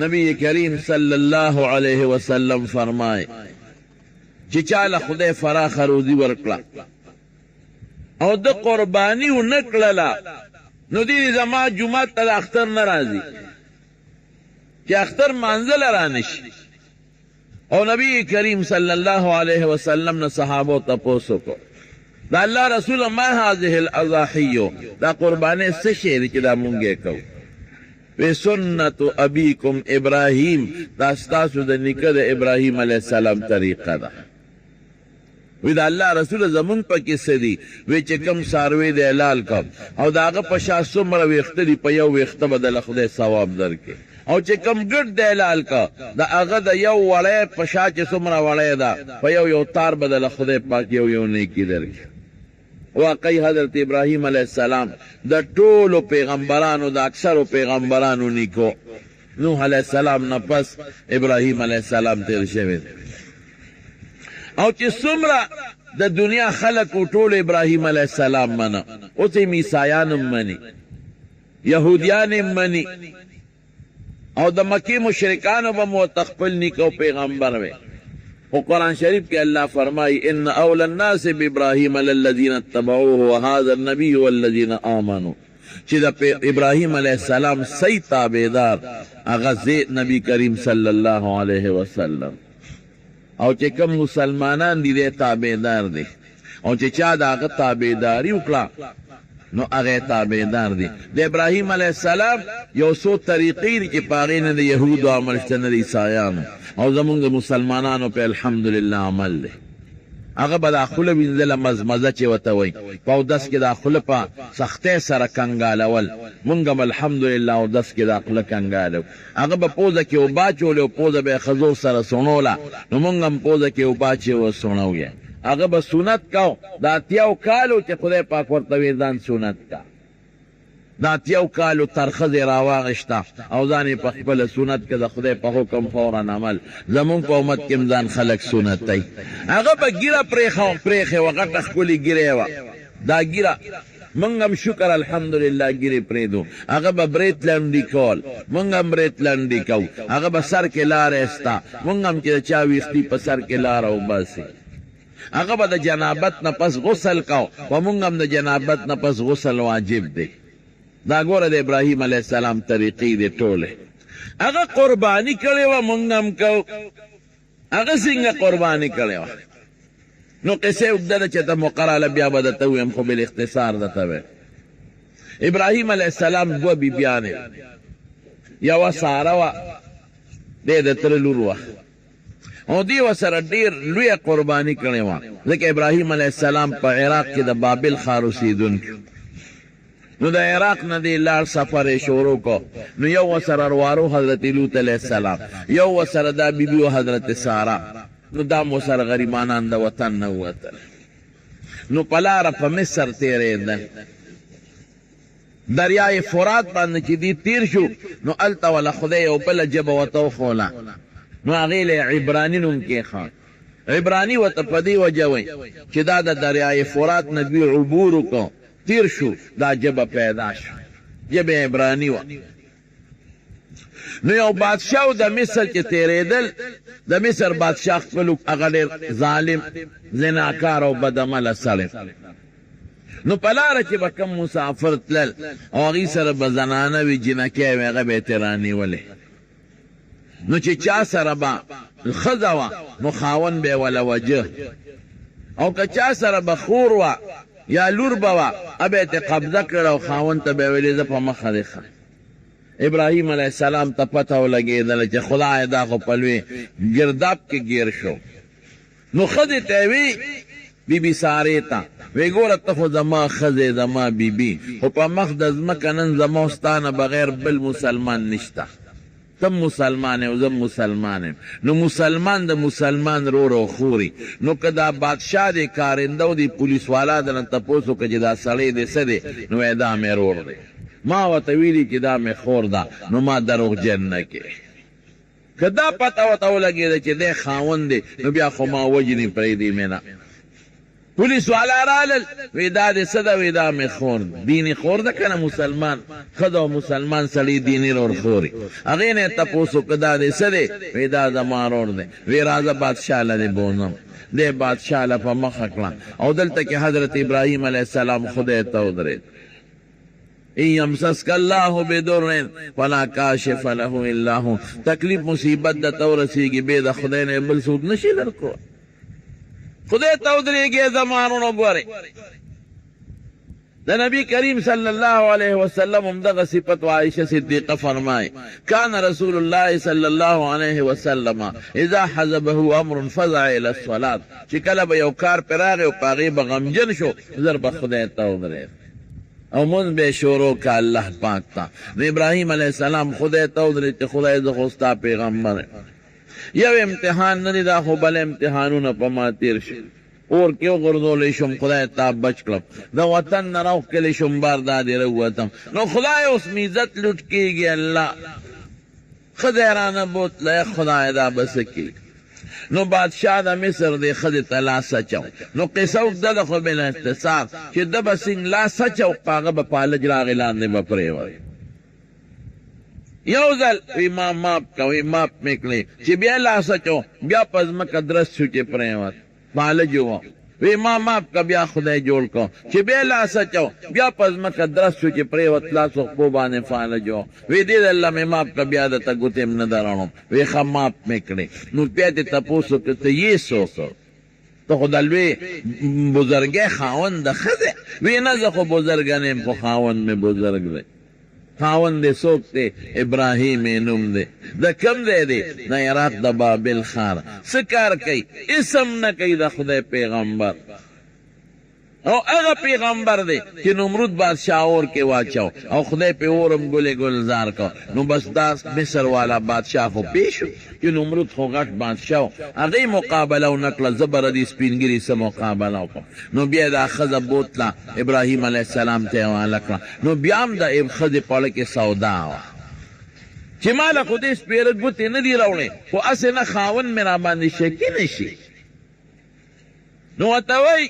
نبی کریم صلی اللہ علیہ وسلم فرمائے چې چاله خدای فراخ روزي ورکړه او د قربانی و نکړله نو دې زما جمعه ته د اختر نه راځي چې اختر مانځله رانشي. او نبی کریم صلی اللہ علیہ وسلم نے صحابو تپوس کو دا اللہ رسول ما هذه الاضاحیو دا قربانے سے شیر چې دا مونږه کو وی سنت ابیکم ابراہیم دا استاسو د نیکه د ابراہیم علیہ السلام طریقه ده. وی دا اللہ رسول زمون پا کسی دی وی چه کم ساروی دی علال کم او دا اغا پشا سمر ویخت دی پا یو ویخت بدل خدای ثواب در کے او چې کم ګډ د علال کا دا هغه د یو وړی په شا چې څومره وړی ده په یو تار بدله خدای پاک یو نیکي درکړي. واقعي حضرت ابراهیم علیه السلام د ټولو پیغمبرانو د اکثرو پیغمبرانو نیکو نوح علیه السلام نه پس ابراهیم علیه السلام تیر شوی او چې څومره د دنیا خلق ټول ابراهیم علیه السلام منه اوس یې عیسایان هم مني یهودیان هم مني او د مکی مشرکانو به مو تخپل نیکو پیغمبر وي. او قرآن شریف کې الله فرمائی ان اول الناس بابراهیم للذین اتبعوه وهذا النبی والذین آمنوا چې د ابراهیم علیه السلام صحیح تابعدار هغه نبی کریم صلی الله علیه وسلم او چې کوم مسلمانان دي د تابعدار دي او چې چا د هغه تابعداري وکړه نو هغه تابعدار دي. د ابراهیم علیه السلام یو څو طریقې دي چې په هغې نه د یهودو عمل شته نه د عیسایانو او زمونږ د مسلمانانو په الحمدلله عمل دی. هغه به دا خوله وینځله مزمزه چې ورته وایي په اودس کې دا خوله په سختۍ سره کنګالول مونږ هم الحمدلله اودس کې دا خوله کنګالو. هغه به پوزه کې اوبه اچولې او پوزه به یې ښځو سره سوڼوله نو مونږ هم پوزه کې اوبه اچې وسوڼو یې. هغه به سنت کو دا اتیاو کالو چې خدای پاک ورته وی ځان سنت کا دا اتیاو کالو ترخه دې راواغشته او ځان یې په خپله سنت که د خدای په حکم فورا عمل زمونږ په امت کې هم ځان خلک سنتوي. هغه به ږیره پرېښې وه غټه ښکلې ږیرې وه دا ږیره مونږ هم شکر الحمدلله ږیرې پرېږدو. هغه به برېت لنډي کول مونږ هم برېت لنډي کوو. هغه به سر کې لاره ایسته مونږ هم چې د چا ویښتي په سر کې لاره وباسي. هغه به د جنابت نه پس غسل کو و مونږ هم د جنابت نه پس غسل واجب دی. دا ګوره د ابراهیم علیه السلام طریقې دی ټولې. هغه قرباني کړې وه مونږ هم کو. هغه څنګه قرباني کړې وه نو قصې اوږده ده چې ته مقرره بیا به درته ویم خو بالاختصار درته ویم. ابراهیم علیه السلام دوه بیبیانې یوه ساره وه دی د تره لور وه او دی ورسره ډېر لویه قرباني کړې وه ځکه ابراهیم علیه السلام په عراق کې د بابل ښار اوسېدونکی نو د عراق نه دی لاړ سفر یې شروع کو نو یو ورسره روارو حضرت لوط علیه السلام یو ورسره دا بیبي و حضرت ساره نو دا مو سره غریبانان د وطن نه ووتل نو په لاره په مصر تېرېدل دریای فرات باندې چې دی تیر شو نو هلته وله خدای یو بله ژبه ورته وښوله نو هغې له عبراني نوم کېښود. عبراني ورته په دې وجه وایي چې دا د دریای فرات نه دوی عبور وکړو تیر شو دا ژبه پیدا شو ژبه عبراني وه. نو یو بادشاه و د مصر چې تېرېدل د مصر بادشاه خپل هغه ډېر ظالم زناکار او بدعمله سړی نو په لاره کې به کم مسافر تلل او هغې سره به زنانه وي جنکۍ وي هغه به یې ترې رانیولې نو چې چا سره به ښځه وه نو خاوند به یې وله وجه او که چا سره به خور وه یا لور به وه هغه به یې ترې قبضه کړه او خاوند ته به یې ویلې زه په مخه دې ښه. ابراهیم علیه السلام ته پته ولګېدله چې خدای دا خو په لوی ګرداب کې ګیر شو. نو ښځې ته یې وی بیبي سارې ته وی ګوره ته خو زما ښځې زما بیبي خو په مخ د ځمکه نن زما او ستا نه بغیر بل مسلمان نشته. تم مسلمان او زم مسلمان یم نو مسلمان د مسلمان رور او خوري نو که دا بادشاه دی کارنده و دی پولیس والا دنه تپوس وکړه چې دا سړی دی څه دی نو وایي دا مې رور دی ما ورته ویلي چې دا مې خور ده نو ما دروغجن نه کې. که دا پته ورته ولګېده چې دی خاوند دی نو بیا خو ما وجنې پرېږدي مې نه پولیس والا رالل وی دا دې څه ده وی دا مې خور دیني خور ده که نه مسلمان ښځه او مسلمان سړي دیني رور خوري هغې نه یې تپوس وکړه دا دې څه دی وی دا زما رور دی وی راځه بادشاه له دې بوځم دې بادشاه له په مخه کړه او دلته کې حضرت ابراهیم علیه السلام خدای ته ودرېد ان یمسسک الله بدر فلا کاشف له الا هو تکلیف مصیبت درته ورسېږي بې د خدای نه بل څوک نشي درکولی خدای ته ودرېږي زمانونو ګورې د نبی کریم صلی الله علیه وسلم هم دغه صفت و عائشه صدیقه فرمای کان رسول الله صلی الله علیه وسلم اذا حزبه امر فزع الى الصلاه چې کله به یو کار پرې راغی او په هغې به غمجن شو زر به خدای ته ودرېد او مونځ به یې شروع که الله پاک ته د ابراهیم علیه السلام خدای ته ودرېد چې خدای زه خو ستا پیغمبر یو امتحان نه دی دا خو بل امتحانونه په ما تېر شي اور کې وغورځولی شم خدای تا بچ کړم د وطن نه راوښکلی شم بار دا دې راووتم نو خدای اوس مې عزت لوټ کېږي الله ښځی رانه بوتله خدای دا به څه کېږي نو بادشاه د مصر دې ښځې ته لاس اچو نو قصه اوږده ده خو بلا اختصار چې ده به سینګ لاس اچو په هغه به پالج راغې لاندې به پرېوت یو ځل وی ما ماپ که وی ماپ مې کړې چې بیا لاس اچو بیا په ځمکه درست شو چې پرېوت پالج و وی ما ماپ که بیا خدای جوړ کو چې بیا لاس اچو بیا په ځمکه درست شو چې پرېوت لاس و خپو باندې فالج و وی دې الله مې ماپ که بیا درته ګوتې م نه درړم وی ښه ماپ مې کړې نو بیا دې تپوس وکړه ته یې څوک ته خو د لوی بزرګۍ خاوند د ښه دی وی نه زه خو بزرګه نه یم خو خاوند مې بزرګ دی خاوند دې څوک دی ابراهیم یې نوم دی د کم ځای دی د عراق د بابل ښار څه کار کوي اسم نه کوي د خدای پیغمبر او هغه پیغمبر دی چې نمرود بادشاه اور کې واچو او خدای پې اورم ګلې ګلزار کو نو بس دا مصر والا بادشاه خو پې شو چې نمرود خو غټ بادشاه و هغې مقابله ونه کړه زه به ردې سپینګري څه مقابله وکړم نو بیا دا ښځه بوتله ابراهیم علیه السلام ته یې حواله کړه نو بیا هم د ښځې پړه کې سودا وه چې ما له خو دې سپېره ګوتې نه دي راوړې خو هسې نه خاوند مې را باندې شکي نه شي نو ورته وایي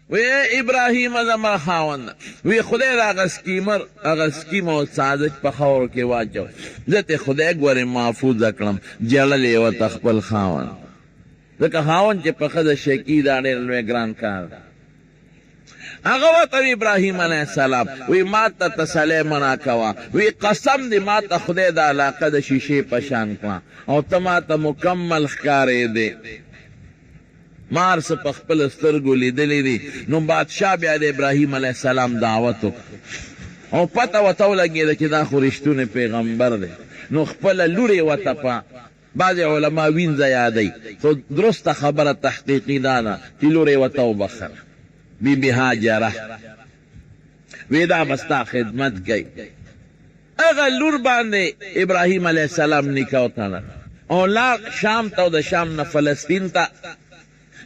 وی ابراهیم زما خاوند وی خدای دا هغه سکیم او سازش په خاورو کې واچو زه ته خدای ګورې محفوظه کړم جړلې یې ورته خپل خاوند ځکه خاوند چې په ښځه شکي دا ډېر لوی ګران کار هغه ورته ابراهیم علیه السلام وی ما ته تسلی منا کوه وی قسم دې ما ته خدای د علاقه د شیشې په شان کړه او ته ما ته مکمل ښکارېدې مار څه په خپل سترګو لیدلی دي نو بادشاه بیا د ابراهیم علیه السلام دعوت وکړه او پته ورته ولګېده چې دا خو رښتونی پیغمبر دی نو خپله لور یې ورته په بعضې علما وینځه یادوي خو درسته خبره تحقیقي دا ده چې لور یې ورته وبخله بیبي هاجره وی دا به ستا خدمت کوي هغه لور باندې ابراهیم علیه السلام نکاح وتړل او لاړ شام ته او د شام نه فلسطین ته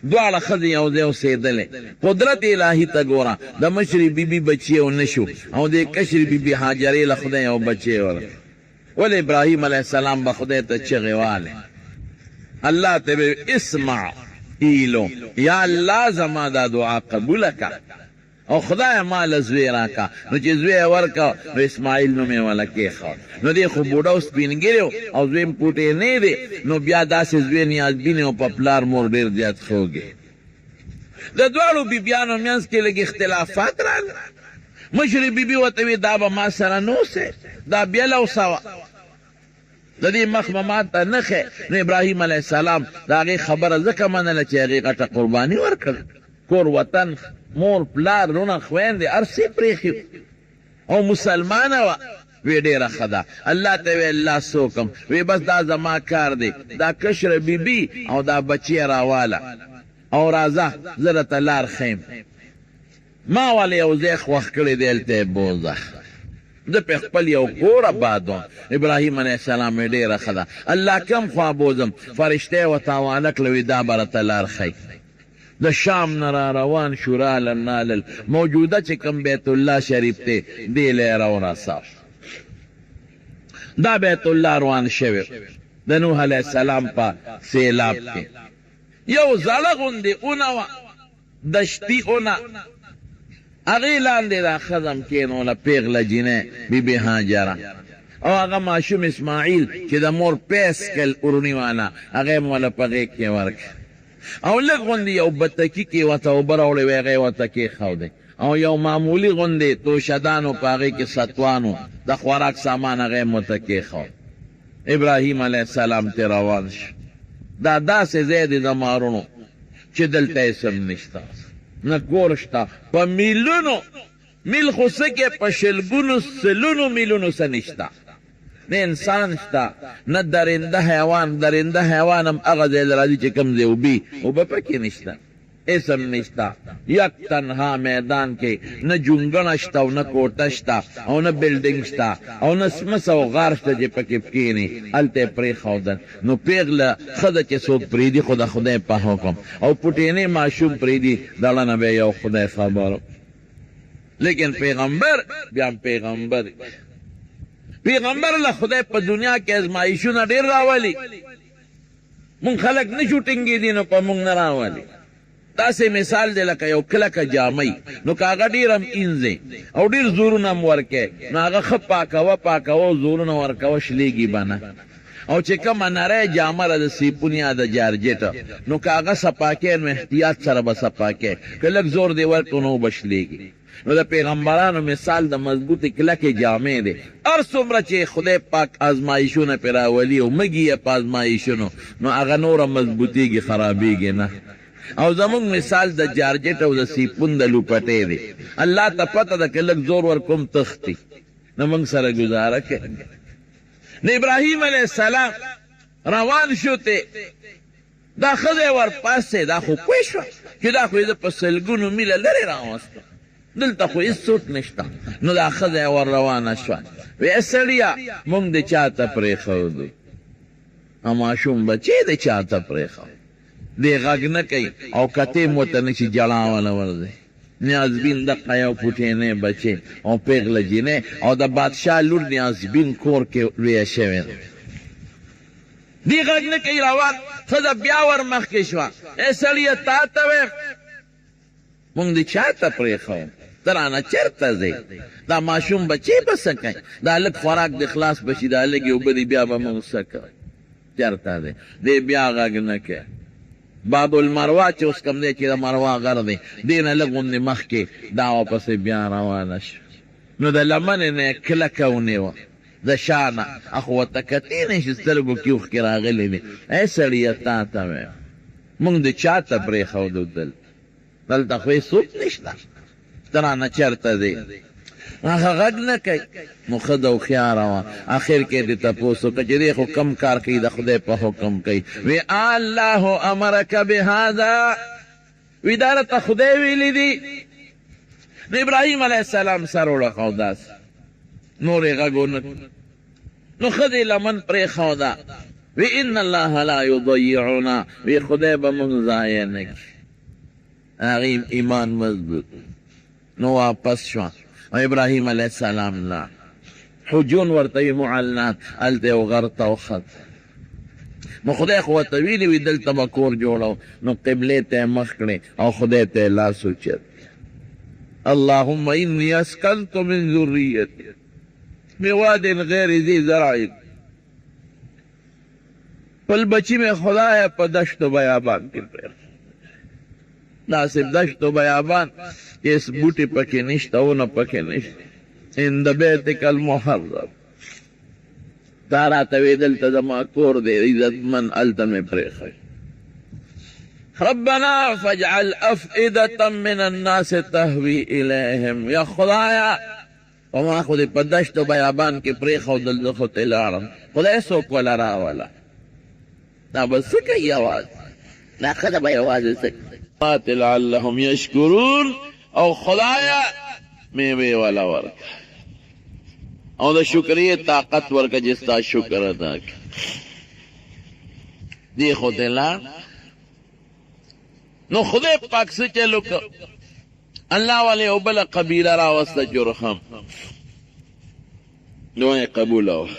دواړه ښځې یو ځای اوسېدلې قدرت الهي ته ګوره د مشرې بیبي بچی او نه شو او د کشرې بیبي هاجرې له خدای یو بچی ورکړ ولې ابراهیم علیه السلام به خدای ته چغې والې الله ته به اسمع ایلو یا الله زما دا دعا قبوله که او خدای ما له زوی راکه نو چې زوی یې ورکه نو اسماعیل نوم یې وله کېښود نو دی خو بوډه او سپینګیری و او زوی م پوټی نه دی نو بیا داسې زوی نیازبین او په پلار مور ډېر زیات خوږې د دواړو بیبیانو منځ کې لږ اختلافات راغله مشرې بیبي ورته وي دا به ما سره نه اوسې دا بیله اوسوه د دې مخ به ما ته نه ښې نو ابراهیم علیه السلام د هغې خبره ځکه منله چې هغې غټه قرباني ورکړه کور وطن مور پلار رونه خویندې هر څه پرېښي او مسلمانه وه وی ډېره ښه ده الله ته وی الله څوکم وی بس دا زما کار دی دا کشره بیبي او دا بچی راواله او راځه زه درته لار ښیم ما ولې یو ځای خوښ کړی دی هلته یې بوځه زه پې خپل یو کور آبادوم ابراهیم علیه السلام یې ډېره ښه ده الله کم خوا بوځم فرشته یې ورته حواله کړه وی دا به راته لار ښی د شام نه را روان شو رالل نالل موجوده چې کوم بیت الله شریف دی دې له یې راورساو دا بیت الله روان شوی د نوح علیه السلام په سیلاب کې یو زړه غوندې اونه وه دشتی اونا اغی لاندې دا خزم کینوله پیغله جینه بی بی هاجره او هغه ماشوم اسماعیل چې د مور پیس کل ارونی والا هغه مولا په غیږ کې ورک او لږ غوندې یو بتکي کې ورته اوبه راوړې وې هغه یې ورته کېښودی او یو معمولي غوندې توشدانو په هغې کې ستوانو د خوراک سامان هغه یې ورته کېښود ابراهیم علیه السلام ترې روان شو دا داسې ځای دی د مارونو چې دلته یې سم نشته نه کور شته په میلونو میل خو څه کې په شلګونو سلونو میلونو څه نشته نه انسان شته نه درنده حیوان هم هغه ځای له راځي چې کوم ځای اوبه پکې نشته اسم نشته یک تنها میدان کې نه جونګڼه شته او نه کوټه شته او نه بلډینګ شته او نه سمڅه او غار شته چې پکې کښېني هلته یې پرېښودل نو پیغله ښځه چې څوک پرېږدي خو د خدای په حکم او پوټینی ماشوم پرېږدي دړه نه به یو خدای خبر لیکن پیغمبر بیا پیغمبر له خدای په دنیا کې ازمایښونه ډېر راولي مونږ خلک نه شو ټینګېدي نو په مونږ نه راولي داسې مثال دی لکه یو کلکه جامۍ نو که هغه ډېر هم اینځې او ډېر زورونه هم ورکې نو هغه ښه پاکوه زورونه ورکوه شلېږي به نه او چې کومه نری جامه ده د سیپون یا د جارجټ نو که هغه صفا کې نو احتیاط سره به صفا کې که لږ زور دې ورکړو نو به شلېږي نو د پیغمبرانو مثال د مضبوطې کلکې جامې دی هر څومره چې خدای پاک ازمایښونه پرې راولي او مږي یې په ازمایښونو نو هغه نوره مضبوطېږي خرابېږي نه او زمونږ مثال د جارجټ او د سیپون د لوپټې دی الله ته پته ده که لږ زور ورکوم تښتي نو موږ سره ګزاره کوي نو ابراهیم علیه السلام روان شو ته دا ښځه ورپاسې دا خو پوه شوه چې دا خو یې زه په سلګونو میله لرې راوستم دلته خو هېڅوک نشته نو دا ښځه ور روانه شوه ویې سړیه موږ د چا ته پرېښودو ماشوم بچی د چا ته پرېښود دی غږ نه کوي او کتې م ورته نه شي جړا وله ورځي نیازبین دقه یو پوټینی بچی او پیغله جینۍ او د بادشاه لور نیازبین کور کې لویه شوې ده دی غږ نه کوي روان ښځه بیا ور مخکې شوه ای سړیه تا ته وې موږ د چا ته پرېښود ته رانه چېرته ځې دا ماشوم بچی به څه کوي دا لږ خوراک د خلاص به شي دا لږې اوبه دي بیا به موږ څه کوئ چېرته دی دی بیا غږ نه کوي باب المروه چې اوس کوم دی چې د مروه غر دی دې نه لږ غوندې مخکې دا واپسې بیا روانه شوه نو د لمنې نه یې کلکه ونیوه د شا نه اخو ورته کتې نه شي سترګو کې اوښکې راغلې دي ای سړیه تا ته ویم موږ د چا ته پرېښودو دلته خو هېڅوک نشته ته رانه چېرته ځې هغه غږ نه کوي نو ښځه هوښیاره وه اخر کې دې تپوس وکړه چې دی خو کم کار کوي د خدای په حکم کوي وی الله امرک بهذا وی دا راته خدای ویلي دي نو ابراهیم علیه السلام سر وړخو داسې نور یې غږ ونه نو ښځې لمن پرېښوده وی ان الله لا یضیعنا وی خدای به مونږ ضایع نه کړي هغې ایمان مضبوط نو واپس شوه ابراهیم علیه السلام لا حجون ورته معلنات هلته یو غر ته وخت نو خدای خو ورته ویلي وي دلته به کور جوړو نو قبلې ته یې مخ کړې او خدای ته یې لاس اوچت اللهم انی اسکنت من ذریتی بواد غیر ذی زرع بل بچی میں خدای په دشت و بیابان کې پرېږدي ناسب دشت و بیابان هېڅ بوټي پکې نشته ونه پکې نشته عند بیتک المحرم دا راته وې دلته زما کور دی عزتمن هلته مې پرېښی ربنا فاجعل افئدة من الناس تهوي الیهم یا خدایا په ما خو دې په دشت و بیابان کې پرېښودل زه خو ترې لاړم خدای څوک وله راوله دا به څه کوي یوازې دا ښځه به یوازې څه کوي لعلهم یشکرون او خدایا میوې والا ورکه او د شکریې طاقت ورکه چې ستا شکر ادا کړي دې خو ته لاړ نو خدای پاک څه چل وکړه الله ولې یو بله قبیله راوسته جرهم نو یې قبوله وه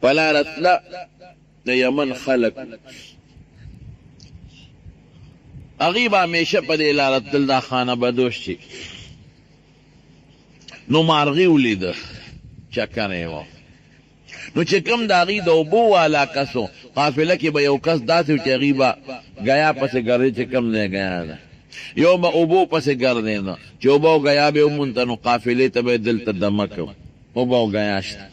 په لاره تله د یمن خلک هغوی به همیشه په دې لاره تلل، دا خانه بدوش چې نو مارغي ولیده چکر یې و. نو چې کوم د هغوی د اوبو والا کس و، قافله کې به یو کس داسې و چې هغوی به ګیا پسې ګرځي چې کوم ځای ګیا ده، یو به اوبو پسې ګرځېده چې اوبه او ګیا به یې ومونته نو قافلې ته به یې دلته دمه کوم، اوبه او ګیا شته.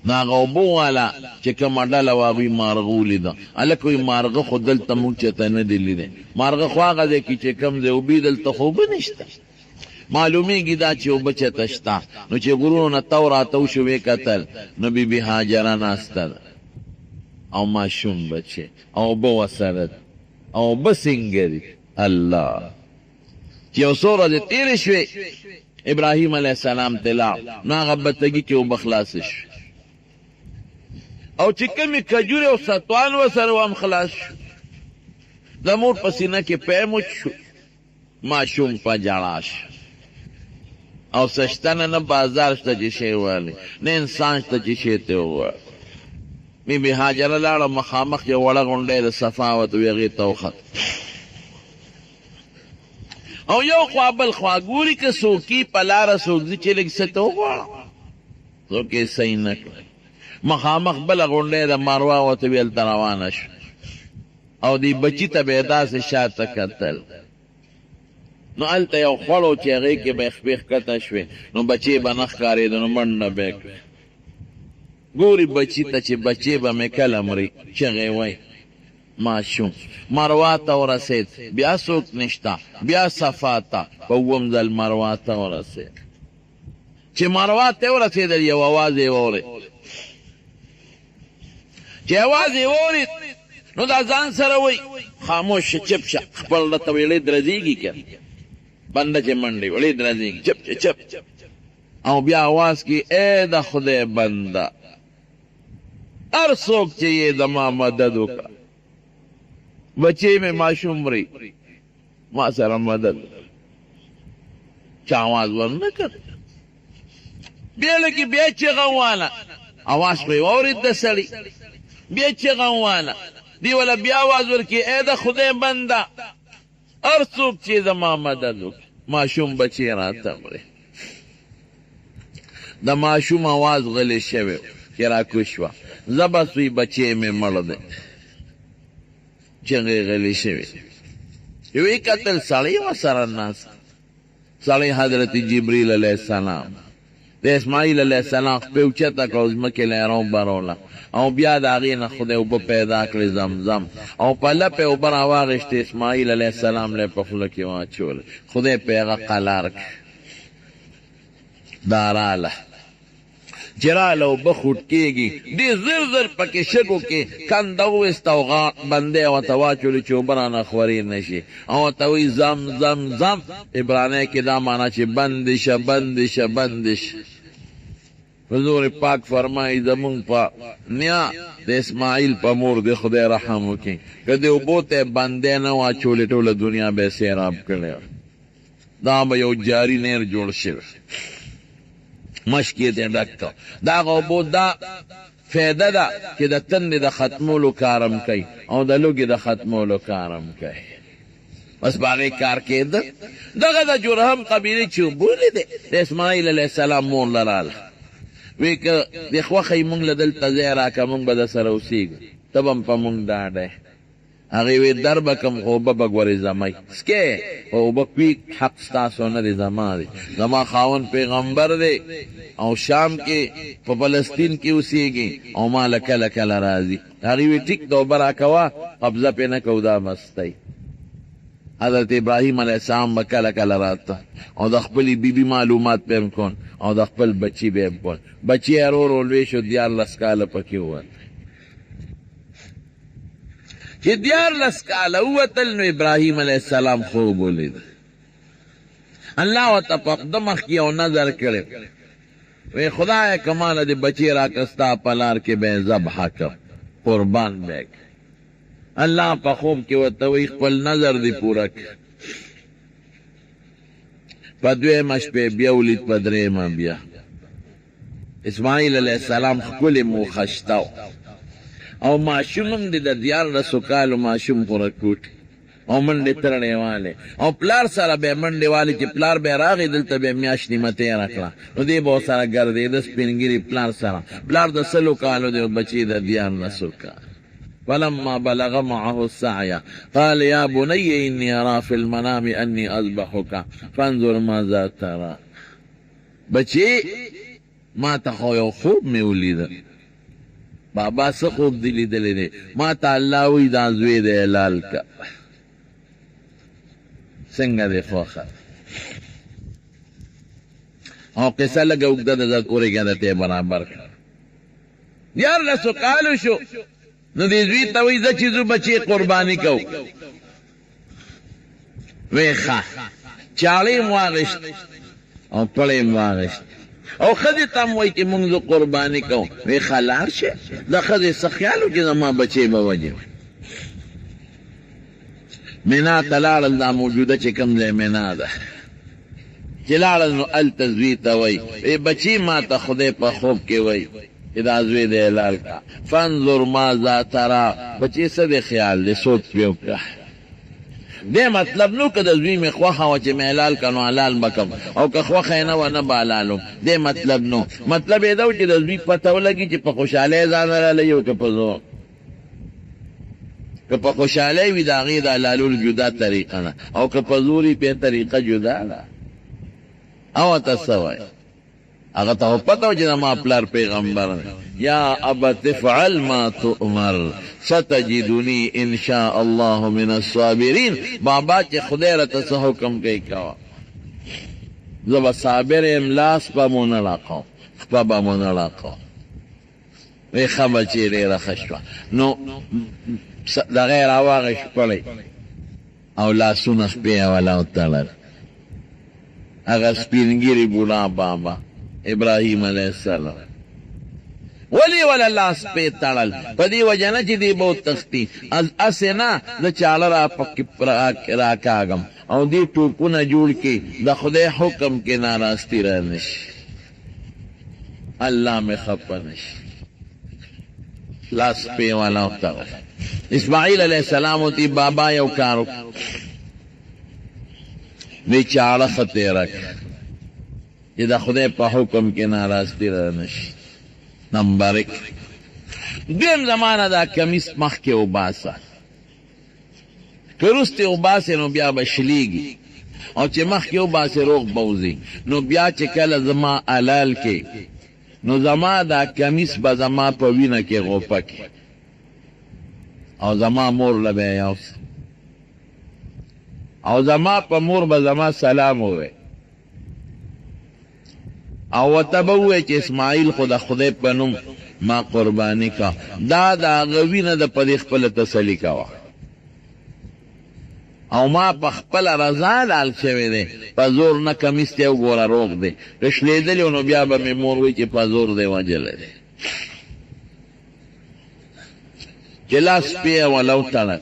نو هغه اوبو والا چې کومه ډله وه هغوی مارغه ولیده. هلک وایي مارغه خو دلته موږ چېرته نه دی لیدی، مارغه خو هغه ځای کې چې کوم ځای اوبې دلته خو اوبه نشته. معلومیږي دا چې اوبه چېرته شته. نو چې غرونو نه تو راتو شو ویې کتل، نو بیبي هاجره ناسته ده او ماشوم بچې او اوبه ورسره ده او اوبه څنګه دي. الله چې یو څو ورځې تېرې شوې، ابراهیم علیه السلام ته لاړ، نو هغه بتګي کې اوبه خلاصې شوې او چې کومې کجورې او ستوان ورسره وه هم خلاص شو. د مور په سینه کې پیموچ شو، ماشوم په ژړا شو او څه شته نه بازار شته چې شی والی، نه انسان شته چې شی ته ووایي. بیبي هاجره لاړه، مخامخ یو وړه غونډۍ د صفا وه، ته هغې ته وخت او یو خوا بل خوا ګوري که څوکي په لاره څوک ځي چې لږ څه ته وغواړه، څوک یې صحیح نه کړه. مخامخ بله غونډۍ د مروه وه، ته ویې هلته روانه شوه او دې بچي ته به یې داسې شاته کتل. نو هلته یو خوړ و چې هغې کې به یې خپې ښکته شوې، نو بچې به نه ښکارېده، نو منډه به یې کړې. ګوري بچي ته چې بچې به مې کله مري، چغې وایي ماشوم. مروه ته ورسېد، بیا څوک نشته، بیا صفا ته، په اووم ځل مروه ته ورسېد. چې مروه ته ورسېدل یو اواز یې واورېد. چې اواز یې واورېد نو دا ځان سره وایي خاموش شه، چپ شه، خپل راته ویلې درځېږي که بنده چې منډې وړې درځېږي، چپ شه چپ. او بیا اواز کې ای د خدای بنده، هر څوک چې یې زما مدد وکړه، بچې مې ماشوم مري، ما سره مدد. چا اواز ورنه کړ. بیا لکې بیا چغه واله، اواز خو یې واورېد د سړي، بیا چغه واله، دی ولا بیا आवाज ورکړي ای د خدای بنده، هر څوک چې زما مدد وکړي، ماشوم بچی راته مري. د ماشوم आवाज غلی شوی چې راکوش وه، زه بس وی بچی مې مړ دی، چغې غلی شوی. یوې کتل سړی ورسره ناست، سړی حضرت جبریل علیه السلام د اسماعیل علیه السلام خپې اوچته کړه، ځمکې له یې راوبروله او بیا د هغې نه خدای اوبه پیدا کړې زمزم، او په لپې اوبه راواغېشتې، اسماعیل علیه السلام له یې په خوله کې واچوله، خدای په هغه قلار کړ. دا راله چې راله اوبه خوټ کېږي، ډېر زر زر پکې شګو کې کنده وویسته او بندې یې ورته واچولې چې اوبه رانه خورې نه شي، او ورته وایي زم زم زم. عبرانی کې دا معنا چې بندې شه بندې شه بندې شه. حضور پاک فرمایي زمونږ په نیا د اسماعیل په مور د خدای رحم وکړي، که د اوبو ته یې بندې نه واچولې ټوله دنیا به یې سیراب کړی، دا به یو جاري نیر جوړ شوی، مشک یې ته ډک کړ. د هغه اوبو دا فایده ده چې د تندې د ختمولو کار هم کوي او د لوږې د ختمولو کار هم کوي. بس په هغې کار کېده. دغه د جرهم قبیلې چې اوبه لیدې د اسماعیل علیه السلام مور له راله، وی که د خوښه یې مونږ له دلته ځای راکړه، مونږ به در سره اوسېږو، ته به هم په مونږ ډاډی. هغې وی در به کم خو اوبه به ګورې زمی سکې، خو اوبه کوي حق ستاسو نه دی، زما دی. زما خاوند پیغمبر دی او شام کې په فلسطین کې اوسېږي او ما له کله کله راځي. هغې وی ټیک د اوبه راکوه، قبضه پې نه کوو، دا مستی. حضرت ابراهیم علیه السلام به کله کله راته او د خپلې بیبي معلومات به هم کون او د خپل بچي به هم کون. بچي یې ورو ورو لوی شو، 14 کاله پکې ووت. چې 14 کاله ووتل نو ابراهیم علیه السلام خوب ولید. الله ورته په خپله مخکې یو نظر کړی، وی خدایه که ماله دې بچي راکړه ستا په لار کې به یې ذبحه کړم، قربان به یې کړم. الله په خوب کې ورته وایي خپل نظر دې پوره کړه. په 2مه شپې بیا ولید، په 3مه بیا. اسماعیل علیه السلام ښکلې موښه شته او ماشوم هم د 14 کالو ماشوم پوره کوټ او منډې ترړې والې او پلار سره به منډې والې چې پلار به راغی دلته به میاشت نیمه تېره کړه نو دی به ورسره ګرځېده سپین ږیري پلار سره پلار د سلو کالو دی بچي د دیارلسو کال فلما بلغ معه السعي قال يا بني إني أرى في المنام أني أذبحك فانظر ماذا ترى بچی ما ته خو یو خوب مې ولیده بابا څه خوب دی لیدلی دی ما ته الله وایي دا زوی دی حلال که څنګه دی خوښه او قصه لږه اوږده ده زه اورېږه درته برابر کړه دیارلسو کالو شو نو دې زوی ته وایي زه چې زو بچې قرباني کوو وی ښه چاړې م واغېشت او پړې م واغېشت او ښځې ته م وایي چې مونږ زه قرباني کوم وی ښه لاړ شه د ښځې څه خیال و چې زما بچې به وجم منا ته لاړل دا موجوده چې کوم ځای منا ده چې لاړل نو هلته زوی ته وایي وی بچي ما ته خدای په خوب کې وایي چې دا زوی دی حلال کا فانظر ماذا ترى بچې څه دی خیال دی سوچ پې وکړه دې مطلب نو که د زوی مې خوښه وه چې مې حلال که نو حلال به کم او که خوښه یې نه وه نه به حلالوم دې مطلب نو مطلب یې دا و چې د زوی پته ولګي چې په خوشحالۍ ځان حلالوي او که په زور که په خوشحالۍ وي د هغې د حلالولو جدا طریقه ده او که په زور وي پې طریقه جدا ده او ته څه وایي هغه ته پته و چې زما پلار پیغمبر دی یا ابت افعل ما تؤمر ستجدني ان شاء الله من الصابرین بابا چې خدای راته څه حکم کوي کوه زه به صابر یم لاس به مو نه راقوم خپه به مو نه راقوم وی ښه بچې ډېره ښه شوه نو دغه یې راواغېشت پړی او لاسونه خپې یې ولا وتړل هغه سپین ږیري بوډا بابا ابراهیم علیه السلام ولی ولا لاس پې تړل په دې وجه نه چې دی به وتښتي هسې نه زه چاړه راکاږم او دې ټوپونه جوړ کړي د خدای حکم کې ناراستي را نشي الله مې خفه نشي لاس پې والا وتړل اسماعیل علیه السلام وتی بابا یو کار وی چاړه ښه تېره کړه چې د خدای په حکم کې ناراضګي را نشي نمبر 1 دویم زمانه دا کمیس مخکې وباسه که وروسته وباسې نو بیا به شلیږي او چې مخکې وباسې روغ به وځي نو بیا چې کله زما حلال کې نو زما دا کمیس به زما په وینه کې غوپه کې او زما مور له به یې یوسه او زما په مور به زما سلام ووایي او ورته به ووایي چې اسماعیل خو د خدای په نوم ما قرباني کا دا د هغه وینه ده په دې خپله تسلي کوه او ما په خپله رضا لال شوی دی په زور نه کمیس دی وګوره روغ دی که شلېدلی نو بیا به مې مور وایي چې په زور دی وجلی دی چې لاس پې یې وله وتړل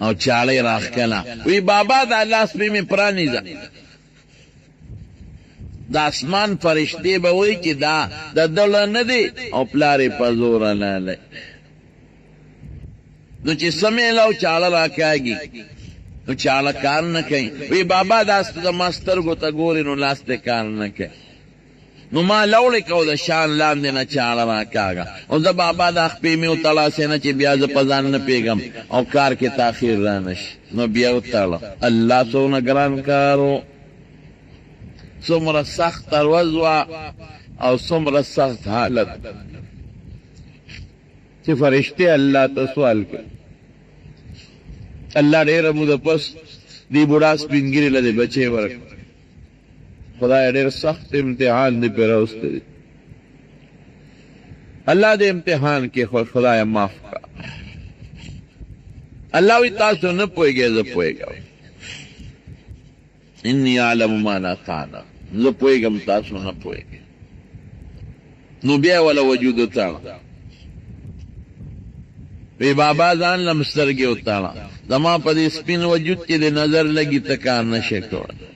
او چاړه یې راښکله وی بابا دا لاس پې مې پرانیزه د اسمان فرشتې به وایي چې دا د دله نه دی او پلار یې په زوره لالی نو چې سمیله او چاړه راکاږي نو چاړه کار نه کوي وی بابا دا زما سترګو ته ګورې نو لاس ته کار نه کوي نو ما لوړې کو د شان لاندې نه چاړه راکاږه او زه بابا دا خپې مې وتړاسې نه چې بیا زه په ځان نه پوهېږم او کار کې تاخیر را نه شي نو بیا وتړه الله څومره ګران کار و څومره سخته ورځ وه او څومره سخت حالت چې فرشتې الله ته سوال کوي الله ډېره موده پس دې بوډا سپین ږیري له دې بچی ورکړ خدای ډېر سخت امتحان دې پرې راوستی دی الله دې امتحان کې خو خدای معاف کړه الله وی تاسو نه پوهېږئ زه پوهېږم انی اعلم ما لا تعلم زه پوهېږم تاسو نه پوهېږئ نو بیا وله وجود وتړه وی بابا ځان له سترګې وتړه زما په دې سپین وجود کې د نظر لګي ته کار نشې کولی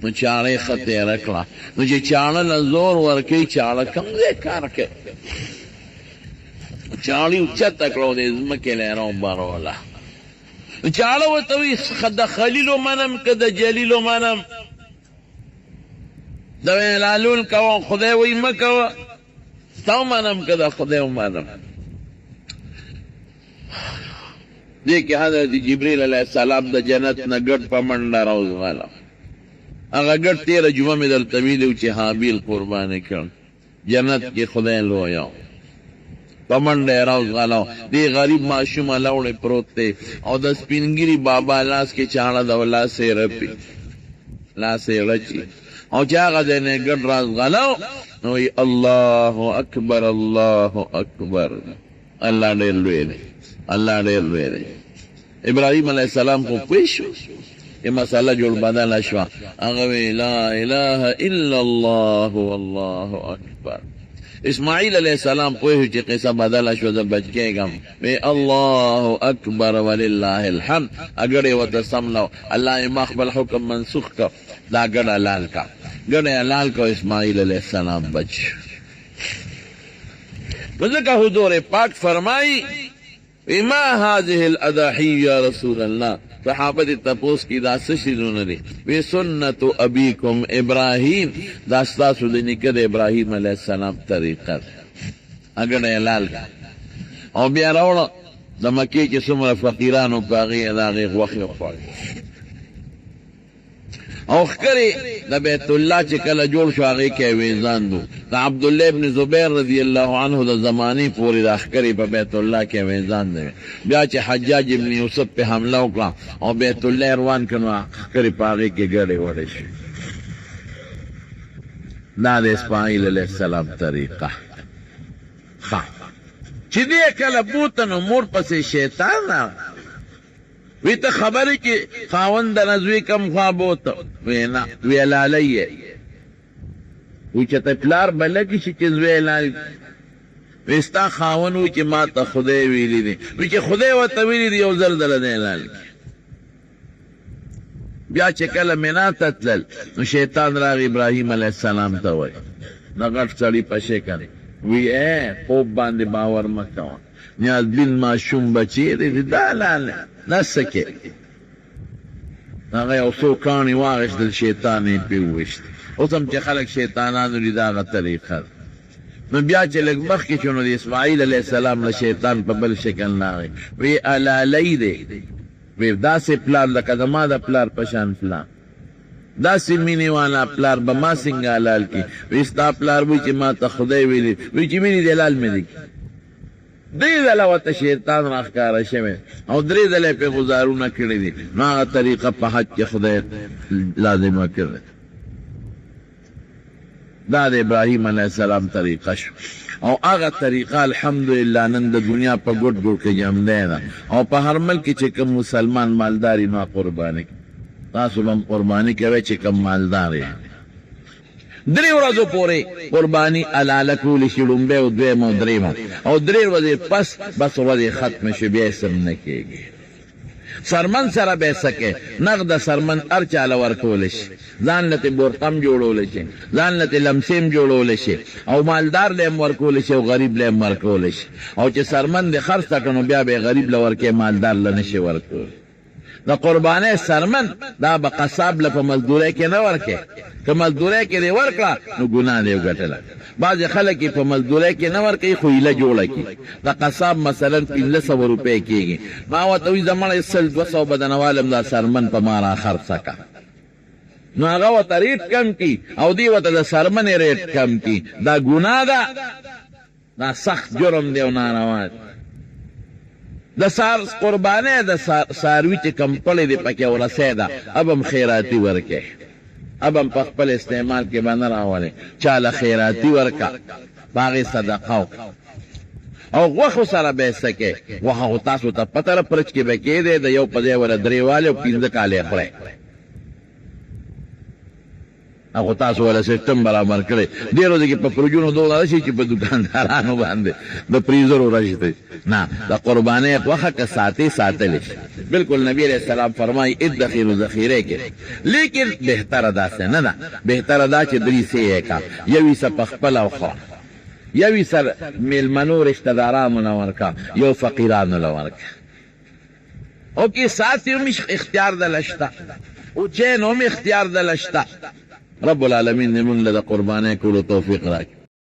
نو چاړه یې ښه تېره کړه نو چې چاړه له زور ورکوي چاړه کوم ځای کار کوي چاړه یې اوچته کړه او د ځمکې له یې راوبروله چاړه ورته وایي د خلیلو منم که د جلیلو منم د ویلالون کوم خدای وایي مه کوه تا منم که د خدای ومنم دې کې حضرت جبریل علیه السلام د جنت نه ګډ په منډه راوځغاله هغه ګډ تېره جمعه مې درته ویلي و چې حابیل قرباني کړ جنت کې خدای لویه په منډه یې راوځغاله دې غریب ماشوم لوړې پروت دی او د سپینګیري بابا لاس کې چاړه ده او لاس یې رپي لاس یې رچي او چې هغه ځای نه ګډ راوځغاله نو وایي الله اکبر الله اکبر الله ډېر لوی دی الله ډېر لوی دی ابراهیم علیه السلام خو پوه شو یہ مسئلہ جوڑ بدل شوا اغوی لا الہ الا اللہ واللہ اکبر اسماعیل علیہ السلام پوہ چی قصہ بدل شوا دا بچکے گم وی اللہ اکبر وللہ الحمد اگڑے وتسم لو اللہ مخبل حکم منسوخ کا دا گڑا لال کا گڑا لال کا اسماعیل علیہ السلام بچ بذکہ حضور پاک فرمائی ما هذه الاضاحی یا رسول اللہ صحابت تپوس کی دا سشیدون دی وی سنت ابیکم ابراہیم دا ستاسو دی نکد ابراہیم علیہ السلام طریقہ اگر اعلال کا او بیا روڑا دا مکی چی سمر فقیرانو پاغی اداغی وخی خواری او خکری دا بیت اللہ چی کل جوڑ شو آغی کے ویزان دو دا عبداللہ ابن زبیر رضی اللہ عنہ دا زمانی پوری دا خکری پا بیت اللہ کے ویزان دے بیا چی حجاج ابن یوسف پہ حملہ اکلا او بیت اللہ اروان کنو خکری پا آغی کے گڑے وڑے شو دا دا اسماعیل علیہ السلام طریقہ چی دے کل بوتن امور پس شیطان آغا وی تا خبری کی خاوند نزوی کم خواب ہوتا وینا وی علالی ہے وی چا تا پلار بلکی چی چیزوی علالی وی ستا خاون وی چی ما تا خدای ویلی دی وی چی خدای و تا ویلی دی او زلزل دی علالی بیا چی کل منا تتلل نو شیطان راغ ابراہیم علیہ السلام تا وی نغٹ سڑی پشے کن وی خوب باندی باور مکتوان نیاز بین ما شم بچی دی دا لالی نسکے اگه او سو کانی واغش دل شیطانی پیوشت اوسم چه خلق شیطانانو لی داغا طریقه نو بیا چه لگ مخی چونو دی اسماعیل علیہ السلام لشیطان پا بل شکل ناغی وی علالی دی وی دا سی پلار لکا دما دا پلار پشان فلان دا سی مینی وانا پلار بما سنگا علال کی وی ستا پلار وی چه ما تا خدای ویلی وی چه مینی دلال میں دی دری دلہ و تا شیطان راخکارا شوئے او دری دلہ پہ گزارونا کردی دی نو آغا طریقہ پا حج کے خدای لازمہ کردی دا دا ابراہیم علیہ السلام طریقہ شو او آغا طریقہ الحمدللہ نند دنیا پا گوٹ گوٹ کے جم دینا او پا ہر ملکی چکم مسلمان مالداری نو قربانی تاسو بم قربانی کے وے چکم مالداری دری ورځو پورې قربانی علالکو لشلومبه او دویم او دریم او درې ورځې پس بس ورځې ختم شي بیا سم نه کېږي سرمن سره به سکے نقد سرمن ار چاله ورکول شي ځان لته بورقم جوړول شي ځان لته لمسیم جوړول شي او مالدار لیم ورکول شي او غریب لیم ورکول شي او چې سرمن د خرڅ تکنو بیا به غریب لورکه مالدار لنشي ورکول دا قربانه سرمن دا با قصاب لپا مزدوره که نورکه که مزدوره که دی ورکلا نو گناه دیو گتلا بعض خلقی پا مزدوره که نورکه خویله جوڑا کی دا قصاب مثلا 1500 روپے کیگی ما وطوی زمان سل 200 بدنوالم دا سرمن پا مارا خرسکا نو آغا وطا ریٹ کم کی او دی وطا دا سرمن ریٹ کم کی دا گناه دا سخت جرم دیو نارواد دا سار قربانه دا ساروی چه کمپلی دی پکی ورسه دا ابم خیراتی ورکه ابم پخپل استعمال کے بندر آوله چالا خیراتی ورکا باغی صدقاو او غوخو سره بیسکه وحاو تاسو تا پتر پرچ که بکی ده دا یو پده ور دریواله و 15 کاله خوره اگو تاسو والا سیسٹم برابر کرے دیر روزے کی پا پروجونو $2 شی چی پا دکاندارانو باندے دا پریزرو رشتے نا دا قربانے وقت کا ساتے لش بالکل نبی علیہ السلام فرمائی ادخیرو ذخیرے کے لیکن بہتر ادا سے ندا بہتر ادا چی دری سے ایکا یوی سا پخپلا و خواہ یوی سر میلمنو رشتہ دارانو لورکا یو فقیرانو لورکا او کې ساتي هم اختیار دلشتا او چین هم اختیار دلشتا. رب العالمین دې موږ له د قربانۍ کولو توفیق راکړي.